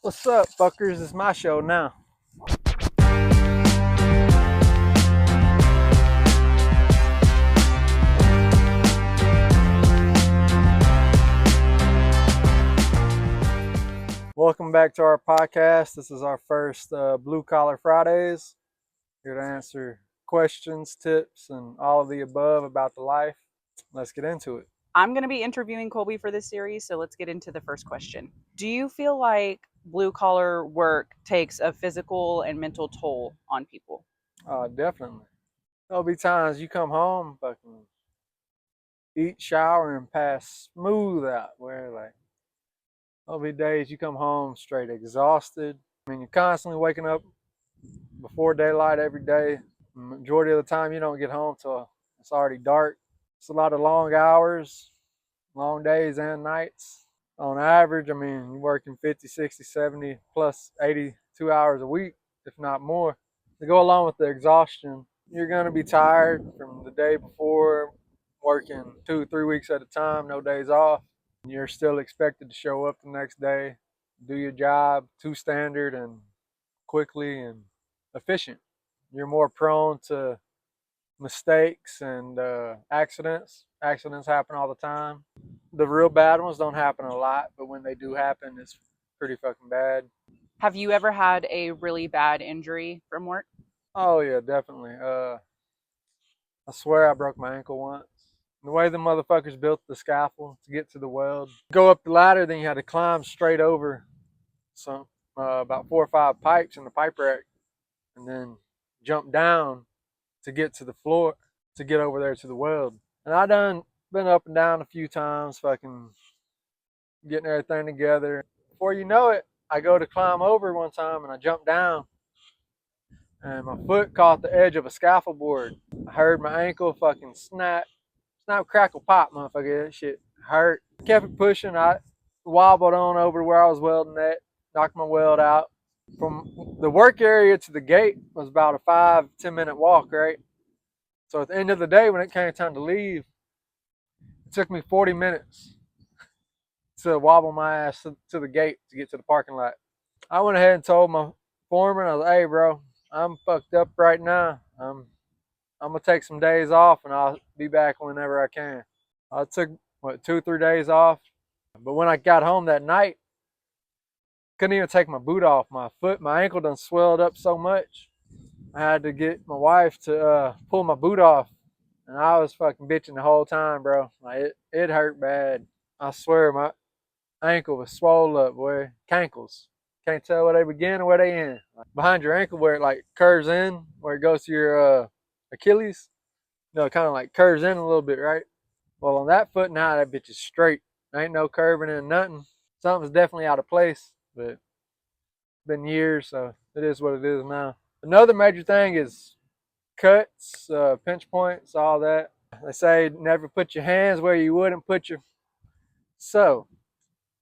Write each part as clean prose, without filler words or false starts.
What's up, fuckers? It's my show now. Welcome back to our podcast. This is our first Blue Collar Fridays. Here to answer questions, tips, and all of the above about the life. Let's get into it. I'm going to be interviewing Colby for this series, so let's get into the first question. Do you feel like blue collar work takes a physical and mental toll on people? Definitely. There'll be times you come home, fucking eat, shower, and pass smooth out. Where like there'll be days you come home straight exhausted. I mean, you're constantly waking up before daylight every day. Majority of the time, you don't get home till it's already dark. It's a lot of long hours, long days and nights. On average, I mean, you're working 50, 60, 70 plus 82 hours a week, if not more. To go along with the exhaustion, you're going to be tired from the day before, working 2, 3 weeks at a time, no days off. You're still expected to show up the next day, do your job to standard and quickly and efficient. You're more prone to mistakes and accidents. Accidents happen all the time. The real bad ones don't happen a lot, but when they do happen, it's pretty fucking bad. Have you ever had a really bad injury from work? Oh yeah, definitely. I swear I broke my ankle once. The way the motherfuckers built the scaffold to get to the weld, go up the ladder, then you had to climb straight over some about 4 or 5 pipes in the pipe rack, and then jump down to get to the floor to get over there to the weld. And I done been up and down a few times, fucking getting everything together. Before you know it, I go to climb over one time and I jump down and my foot caught the edge of a scaffold board. I heard my ankle fucking snap, crackle, pop, motherfucker. That shit hurt. Kept it pushing. I wobbled on over to where I was welding at, knocked my weld out. From the work area to the gate was about a 5-10 minute walk, right? So at the end of the day, when it came time to leave, it took me 40 minutes to wobble my ass to the gate to get to the parking lot. I went ahead and told my foreman, I was like, hey, bro, I'm fucked up right now. I'm going to take some days off and I'll be back whenever I can. I took, 2 or 3 days off. But when I got home that night, couldn't even take my boot off. My ankle done swelled up so much. I had to get my wife to pull my boot off. And I was fucking bitching the whole time, bro. Like it hurt bad. I swear my ankle was swollen up, boy. Cankles. Can't tell where they begin or where they end. Like behind your ankle where it like curves in, where it goes to your Achilles. It kind of like curves in a little bit, right? Well, on that foot now, that bitch is straight. There ain't no curving in nothing. Something's definitely out of place, but it's been years, so it is what it is now. Another major thing is cuts, pinch points, all that. They say never put your hands where you wouldn't put your. So,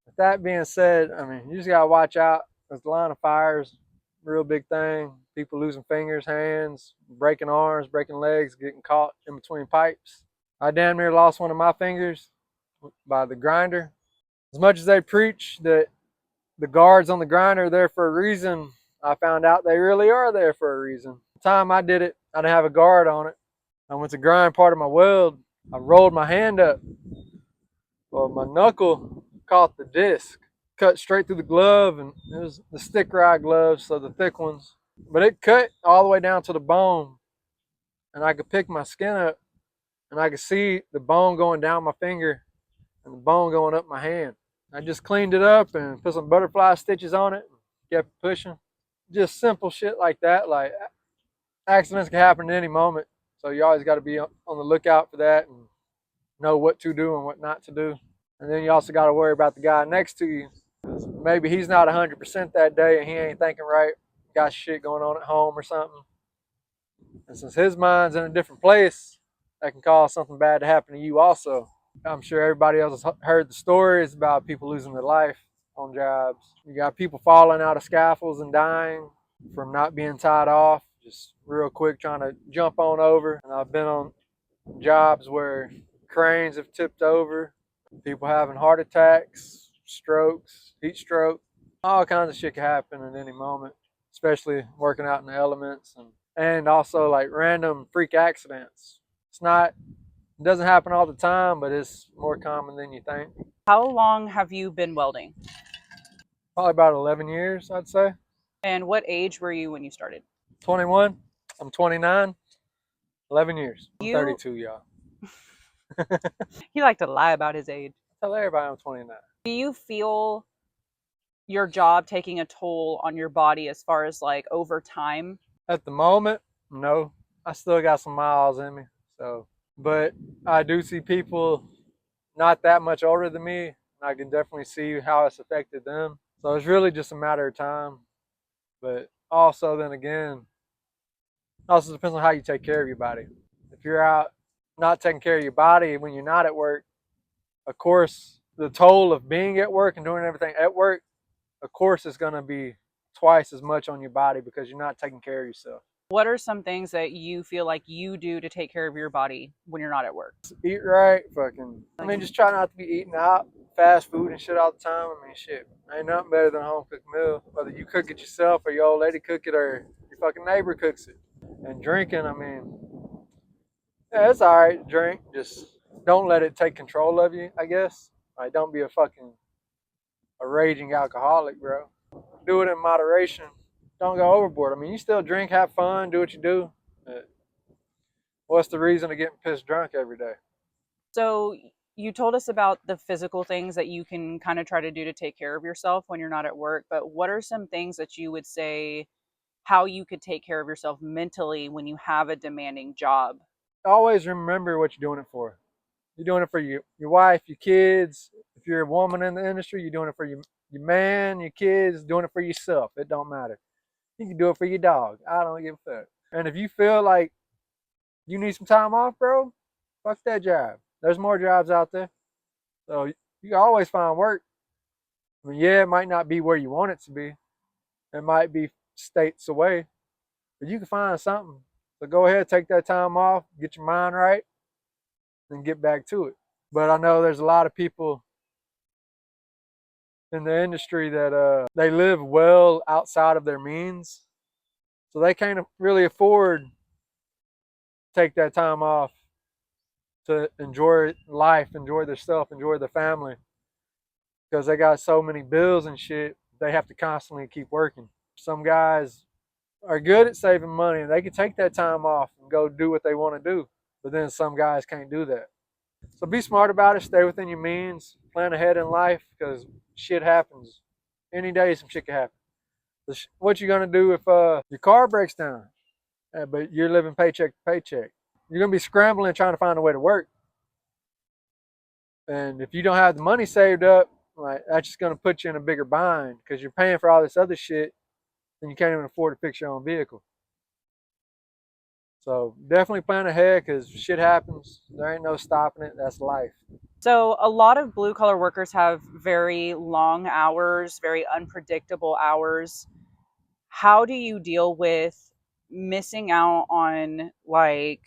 with that being said, I mean, you just gotta watch out. There's the line of fires, real big thing. People losing fingers, hands, breaking arms, breaking legs, getting caught in between pipes. I damn near lost one of my fingers by the grinder. As much as they preach that the guards on the grinder are there for a reason, I found out they really are there for a reason. The time I did it, I didn't have a guard on it. I went to grind part of my weld. I rolled my hand up. Well, my knuckle caught the disc, cut straight through the glove, and it was the stick ride gloves, so the thick ones. But it cut all the way down to the bone, and I could pick my skin up, and I could see the bone going down my finger and the bone going up my hand. I just cleaned it up and put some butterfly stitches on it, and kept pushing. Just simple shit like that. Like accidents can happen at any moment, so you always got to be on the lookout for that and know what to do and what not to do. And then you also got to worry about the guy next to you. Maybe he's not 100% that day and he ain't thinking right, got shit going on at home or something. And since his mind's in a different place, that can cause something bad to happen to you also. I'm sure everybody else has heard the stories about people losing their life on jobs. You got people falling out of scaffolds and dying from not being tied off, just real quick trying to jump on over. And I've been on jobs where cranes have tipped over, people having heart attacks, strokes, heat stroke. All kinds of shit can happen at any moment, especially working out in the elements and also like random freak accidents. It doesn't happen all the time, but it's more common than you think. How long have you been welding? Probably about 11 years, I'd say. And what age were you when you started? 21. I'm 29. 11 years. I'm You 32, y'all. he liked to lie about his age. Tell everybody I'm 29. Do you feel your job taking a toll on your body as far as like over time? At the moment, no. I still got some miles in me. So, but I do see people not that much older than me, and I can definitely see how it's affected them. So it's really just a matter of time. But also, then again, it also depends on how you take care of your body. If you're out not taking care of your body when you're not at work, of course, the toll of being at work and doing everything at work, of course, is going to be twice as much on your body because you're not taking care of yourself. What are some things that you feel like you do to take care of your body when you're not at work? Eat right, I mean, just try not to be eating out, fast food and shit all the time. I mean, shit, ain't nothing better than a home cooked meal. Whether you cook it yourself or your old lady cook it or your fucking neighbor cooks it. And drinking, I mean, yeah, it's all right to drink. Just don't let it take control of you, I guess. Like, don't be a raging alcoholic, bro. Do it in moderation. Don't go overboard. I mean, you still drink, have fun, do what you do. But what's the reason of getting pissed drunk every day? So you told us about the physical things that you can kind of try to do to take care of yourself when you're not at work, but what are some things that you would say how you could take care of yourself mentally when you have a demanding job? Always remember what you're doing it for. You're doing it for your wife, your kids. If you're a woman in the industry, you're doing it for your man, your kids, doing it for yourself. It don't matter. You can do it for your dog. I don't give a fuck. And if you feel like you need some time off, bro, fuck that job. There's more jobs out there. So you can always find work. I mean, yeah, it might not be where you want it to be. It might be states away, but you can find something. So go ahead, take that time off, get your mind right, and get back to it. But I know there's a lot of people in the industry that they live well outside of their means, so they can't really afford to take that time off to enjoy life, enjoy their stuff, enjoy their family, because they got so many bills and shit. They have to constantly keep working. Some guys are good at saving money and they can take that time off and go do what they want to do. But then some guys can't do that. So be smart about it. Stay within your means. Plan ahead in life because shit happens. Any day some shit can happen. What you gonna do if your car breaks down, but you're living paycheck to paycheck? You're gonna be scrambling trying to find a way to work. And if you don't have the money saved up, like that's just gonna put you in a bigger bind because you're paying for all this other shit and you can't even afford to fix your own vehicle. So definitely plan ahead because shit happens. There ain't no stopping it. That's life. So a lot of blue collar workers have very long hours, very unpredictable hours. How do you deal with missing out on like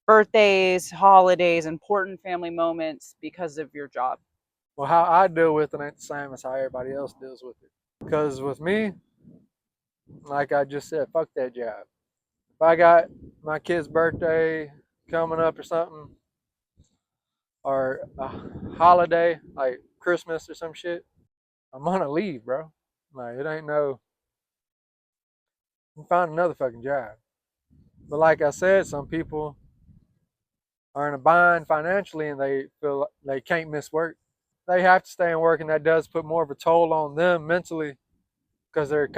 birthdays, holidays, important family moments because of your job? Well, how I deal with it ain't the same as how everybody else deals with it. Because with me, like I just said, fuck that job. If I got my kid's birthday coming up or something, or a holiday like Christmas or some shit, I'm gonna leave, bro. Like it ain't no. You can find another fucking job. But like I said, some people are in a bind financially and they feel they can't miss work. They have to stay in work, and that does put more of a toll on them mentally because they're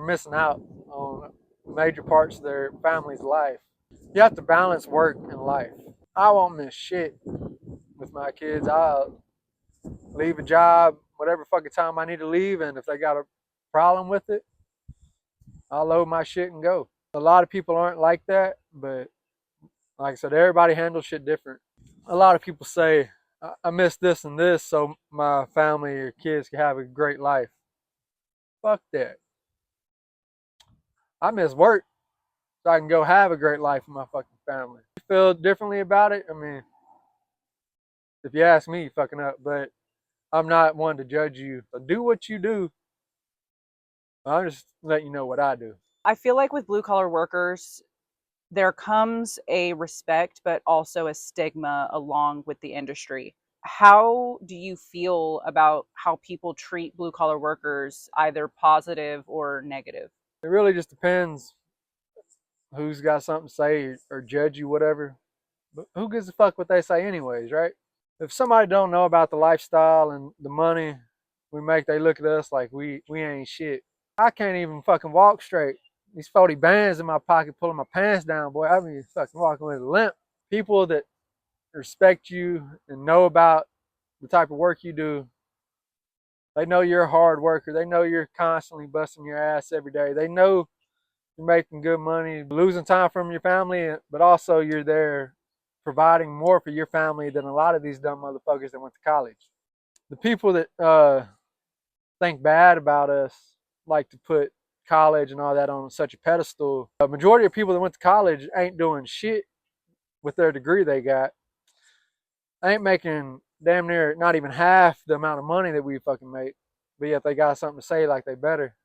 missing out on major parts of their family's life. You have to balance work and life. I won't miss shit with my kids. I'll leave a job whatever fucking time I need to leave, and if they got a problem with it, I'll load my shit and go. A lot of people aren't like that, but like I said, everybody handles shit different. A lot of people say, I miss this and this so my family or kids can have a great life. Fuck that. I miss work so I can go have a great life with my fucking family. You feel differently about it? I mean, if you ask me, you fucking up, but I'm not one to judge you. So do what you do I'm just letting you know what I do. I feel like with blue collar workers, there comes a respect, but also a stigma along with the industry. How do you feel about how people treat blue collar workers, either positive or negative? It really just depends who's got something to say or judge you, whatever. But who gives a fuck what they say, anyways, right? If somebody don't know about the lifestyle and the money we make, they look at us like we ain't shit. I can't even fucking walk straight. These 40 bands in my pocket pulling my pants down, boy. I mean, fucking walking with a limp. People that respect you and know about the type of work you do, they know you're a hard worker. They know you're constantly busting your ass every day. They know you're making good money, losing time from your family, but also you're there providing more for your family than a lot of these dumb motherfuckers that went to college. The people that think bad about us like to put college and all that on such a pedestal. A majority of people that went to college ain't doing shit with their degree they got. They ain't making damn near not even half the amount of money that we fucking make. But yet they got something to say like they better.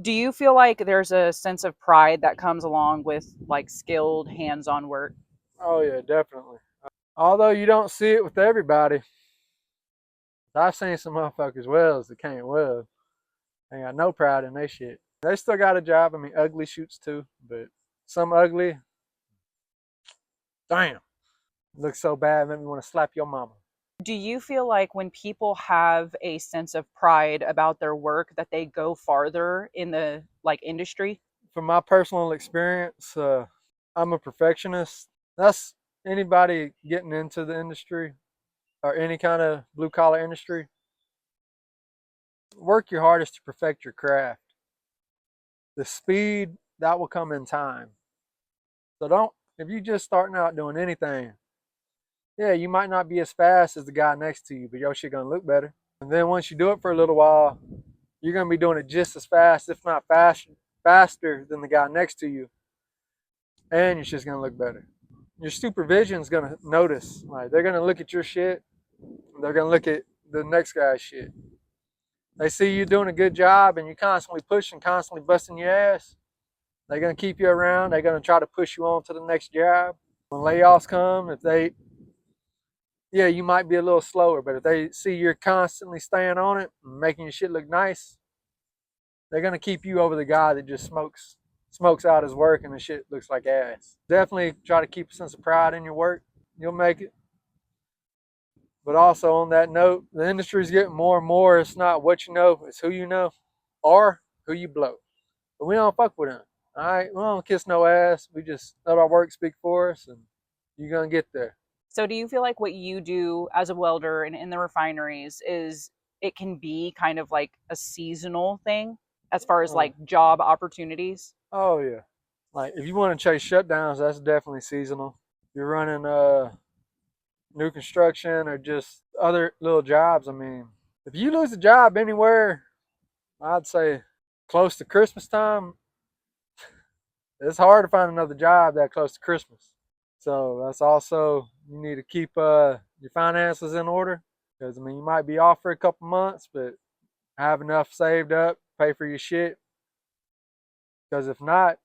Do you feel like there's a sense of pride that comes along with like skilled hands on work? Oh yeah, definitely. Although you don't see it with everybody. I've seen some motherfuckers wells that can't weld. Ain't got no pride in their shit. They still got a job. I mean, ugly shoots too, but some ugly, damn, looks so bad, made me want to slap your mama. Do you feel like when people have a sense of pride about their work that they go farther in the like industry? From my personal experience, I'm a perfectionist. That's anybody getting into the industry or any kind of blue collar industry. Work your hardest to perfect your craft. The speed that will come in time. So don't, if you just starting out doing anything, yeah, you might not be as fast as the guy next to you, but your shit gonna look better. And then once you do it for a little while, you're gonna be doing it just as fast, if not faster than the guy next to you, and your shit's gonna look better. Your supervision's gonna notice. Like they're gonna look at your shit, and they're gonna look at the next guy's shit. They see you doing a good job, and you're constantly pushing, constantly busting your ass. They're gonna keep you around. They're gonna try to push you on to the next job. When layoffs come, if they, yeah, you might be a little slower, but if they see you're constantly staying on it, and making your shit look nice, they're gonna keep you over the guy that just smokes out his work and the shit looks like ass. Definitely try to keep a sense of pride in your work. You'll make it. But also on that note, the industry's getting more and more. It's not what you know, it's who you know, or who you blow. But we don't fuck with them. All right, we don't kiss no ass. We just let our work speak for us, and you're gonna get there. So do you feel like what you do as a welder and in the refineries is it can be kind of like a seasonal thing as far as Uh, like job opportunities? oh yeah, like if you want to chase shutdowns, that's definitely seasonal. If you're running new construction or just other little jobs. I mean, if you lose a job anywhere, I'd say close to Christmas time, it's hard to find another job that close to Christmas. So that's also, you need to keep your finances in order, because I mean you might be off for a couple months, but have enough saved up, pay for your shit. Because if not,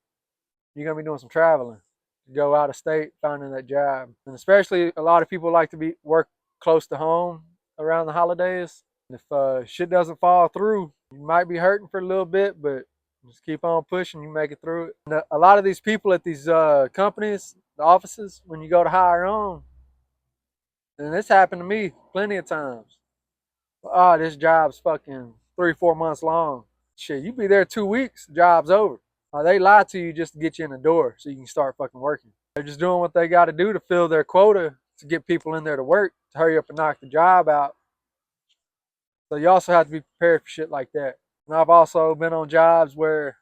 you're gonna be doing some traveling to go out of state finding that job. And especially a lot of people like to be work close to home around the holidays. If shit doesn't fall through, you might be hurting for a little bit, but just keep on pushing. You make it through it. And a lot of these people at these companies, the offices, when you go to hire on, and this happened to me plenty of times. Oh, this job's fucking 3, 4 months long. Shit, you be there 2 weeks, job's over. They lie to you just to get you in the door so you can start fucking working. They're just doing what they got to do to fill their quota to get people in there to work, to hurry up and knock the job out. So you also have to be prepared for shit like that. And I've also been on jobs where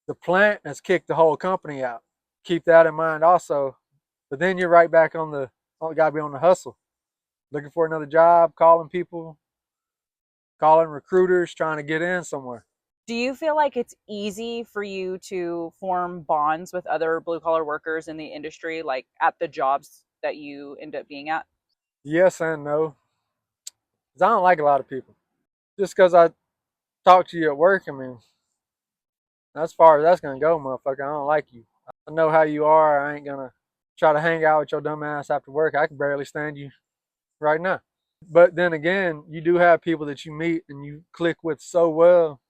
the plant has kicked the whole company out. Keep that in mind also. But then you're right back on the, got to be on the hustle. Looking for another job, calling people, calling recruiters, trying to get in somewhere. Do you feel like it's easy for you to form bonds with other blue collar workers in the industry, like at the jobs that you end up being at? Yes and no. Because I don't like a lot of people. Just because I talk to you at work, I mean, As far as that's gonna go, motherfucker, I don't like you. I know how you are. I ain't gonna try to hang out with your dumb ass after work. I can barely stand you right now. But then again, you do have people that you meet and you click with so well.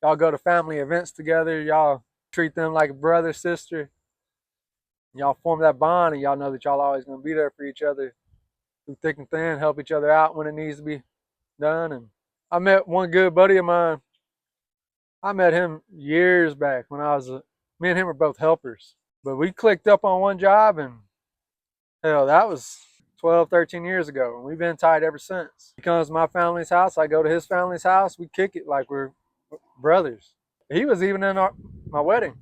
Y'all go to family events together. Y'all treat them like a brother, sister. Y'all form that bond, and y'all know that y'all always gonna be there for each other through thick and thin, help each other out when it needs to be done. And I met one good buddy of mine. I met him years back when me and him were both helpers. But we clicked up on one job, and hell, that was 12, 13 years ago. And we've been tight ever since. He comes to my family's house. I go to his family's house. We kick it like we're brothers. He was even in my wedding.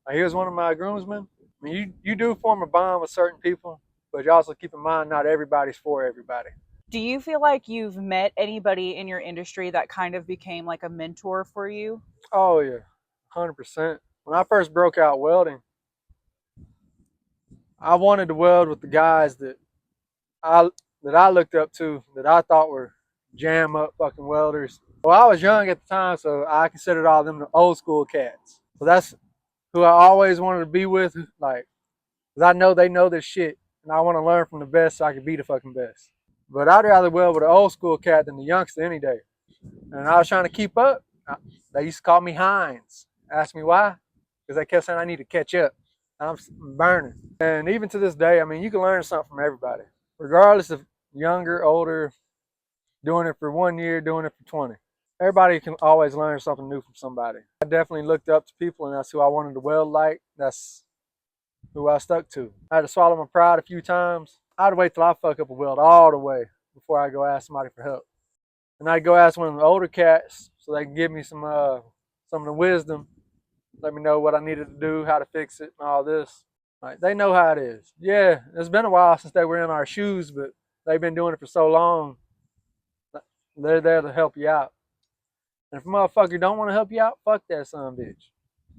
Like, he was one of my groomsmen. I mean, you do form a bond with certain people, but you also keep in mind not everybody's for everybody. Do you feel like you've met anybody in your industry that kind of became like a mentor for you? Oh yeah, 100%. When I first broke out welding, I wanted to weld with the guys I that I looked up to, that I thought were jam up fucking welders. Well, I was young at the time, so I considered all of them the old school cats. So that's who I always wanted to be with, like, because I know they know their shit, and I want to learn from the best so I can be the fucking best. But I'd rather weld with an old school cat than the youngster any day. And I was trying to keep up. They used to call me Hines. Ask me why? Because they kept saying I need to catch up. I'm burning. And even to this day, I mean, you can learn something from everybody, regardless of younger, older, doing it for 1 year, doing it for 20. Everybody can always learn something new from somebody. I definitely looked up to people, and that's who I wanted to weld like. That's who I stuck to. I had to swallow my pride a few times. I'd wait till I fuck up a weld all the way before I go ask somebody for help. And I'd go ask one of the older cats so they can give me some of the wisdom, let me know what I needed to do, how to fix it, and all this. Like, they know how it is. Yeah, it's been a while since they were in our shoes, but they've been doing it for so long. They're there to help you out. And if a motherfucker don't want to help you out, fuck that son of a bitch.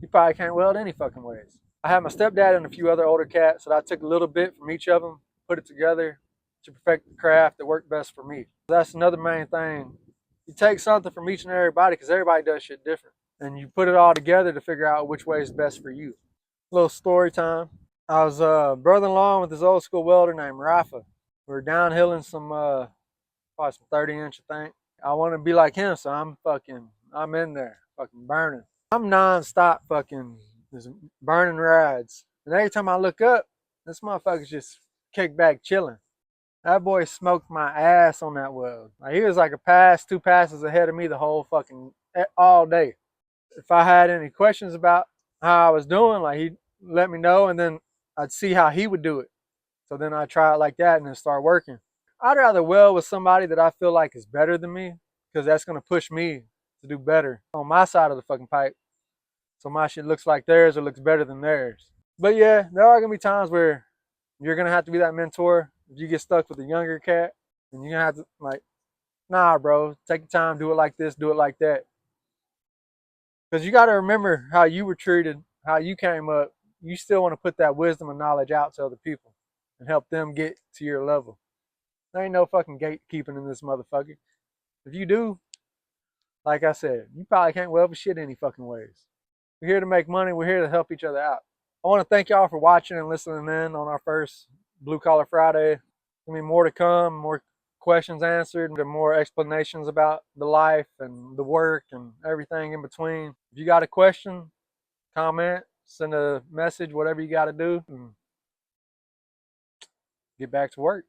You probably can't weld any fucking ways. I had my stepdad and a few other older cats that I took a little bit from each of them, put it together to perfect the craft that worked best for me. That's another main thing. You take something from each and everybody, because everybody does shit different, and you put it all together to figure out which way is best for you. A little story time. I was brother-in-law with this old school welder named Rafa. We were downhilling some probably some 30-inch, I think. I want to be like him, so I'm in there, fucking burning. I'm non-stop fucking just burning rides. And every time I look up, this motherfucker's just kicked back chilling. That boy smoked my ass on that weld. Like, he was like a pass, 2 passes ahead of me the whole fucking all day. If I had any questions about how I was doing, like, he'd let me know, and then I'd see how he would do it. So then I'd try it like that and then start working. I'd rather weld with somebody that I feel like is better than me, because that's going to push me to do better on my side of the fucking pipe. So my shit looks like theirs or looks better than theirs. But yeah, there are going to be times where you're going to have to be that mentor. If you get stuck with a younger cat, and you're going to have to, like, nah, bro, take your time, do it like this, do it like that. Because you got to remember how you were treated, how you came up. You still want to put that wisdom and knowledge out to other people and help them get to your level. There ain't no fucking gatekeeping in this motherfucker. If you do, like I said, you probably can't weld for shit any fucking ways. We're here to make money. We're here to help each other out. I want to thank y'all for watching and listening in on our first Blue Collar Friday. There'll be more to come, more questions answered, and more explanations about the life and the work and everything in between. If you got a question, comment, send a message, whatever you got to do, and get back to work.